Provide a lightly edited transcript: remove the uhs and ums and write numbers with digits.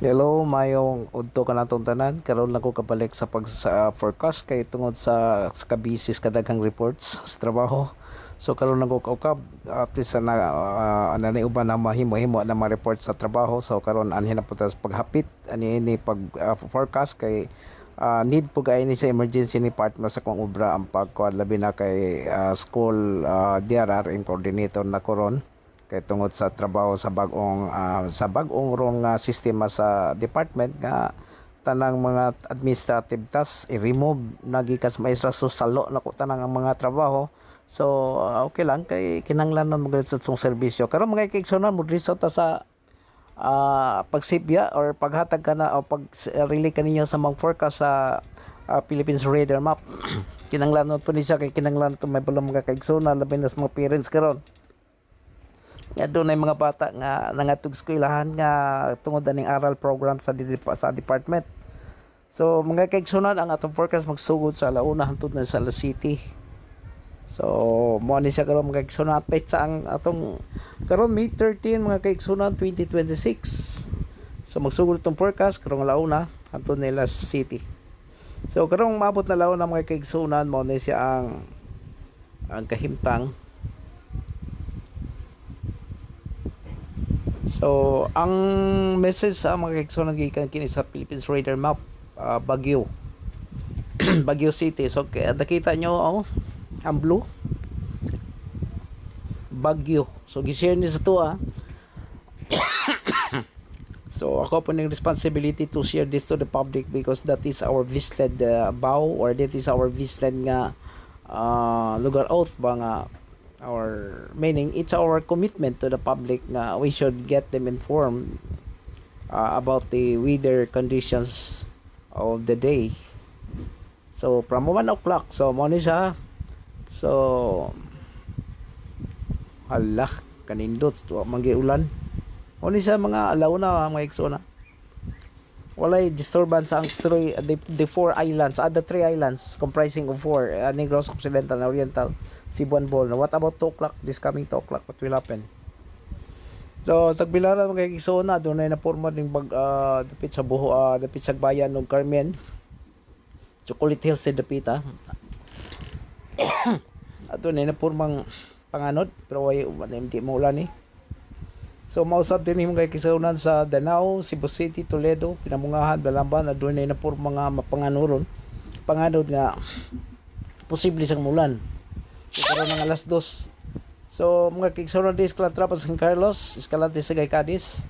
Hello, mayong udto ka natong tanan. Karon lang ko kabalik sa forecast kay tungod sa kabisis kadaghang reports sa trabaho. So karon lang ko kaukab at least na anani uban na mahimo-himo na ma-report sa trabaho. So karon anhin na po tas paghapit ani ini pag forecast kay need po kay ni sa emergency department sa kung obra ang pagkuan labi na kay school DRRM coordinator na koron kay tungod sa trabaho sa bagong rong sistema sa department nga tanang mga administrative tasks i-remove nagikas maestra so salo na ko tanang ang mga trabaho. So okay lang kay kinahanglanon mo sa itong serbisyo karon mga kaiksonan mo result sa pagsibya or paghatag ka na o pag relay kaninyo sa mga forecast sa Philippines radar map. Kinahanglanon po ni siya kay kinahanglanon to may balong mga kaiksonan labi na sa mga parents karon nga doon ay mga bata nga nangatog eskwelahan nga tungod aning aral program sa department. So mga kaigsunan ang atong forecast magsugod sa alauna hangtod na sa La City. So mo ni siya karon mga kaigsunan update sa ang atong karon May 13 mga kaigsunan 2026. So magsugod itong forecast karong alauna hangtod na La City. So karong maabot na launa mga kaigsunan mo ni siya ang kahimtang. So, ang message sa mga kaigsunan gikan kini sa Philippines radar map, Baguio. Baguio City. So, nakita nyo ang blue. Baguio. So, gi-share ni sa to So, ako po ng responsibility to share this to the public because that is our visited bow or that is our visited nga lugar oath ba nga our meaning it's our commitment to the public na we should get them informed about the weather conditions of the day. So from 1 o'clock so mo ni siya so hala kanindot mangiulan mo ni siya mga alauna mga eksona walay disturbance ang the four islands the three islands comprising of four Negros Occidental and Oriental Cebuan Bohol. What about 2 o'clock this coming 2 o'clock what will happen? So tagbilara mga kaigsoona doon ay naporma ning dapit sa dapit sa bayan ng Carmen Chocolate Hills sa dapit ato na napormang panganod pero way hindi mo ulan So mausap din yung mga kisaunan sa Danao, Cebu City, Toledo, Pinamungahan, Balamban, na doon ay na po mga mapanganuron. Panganod nga, posible sang mulan. So karon ng alas 2. So mga kisaunan din Escalatra pa San Carlos, Escalante sa Cadiz,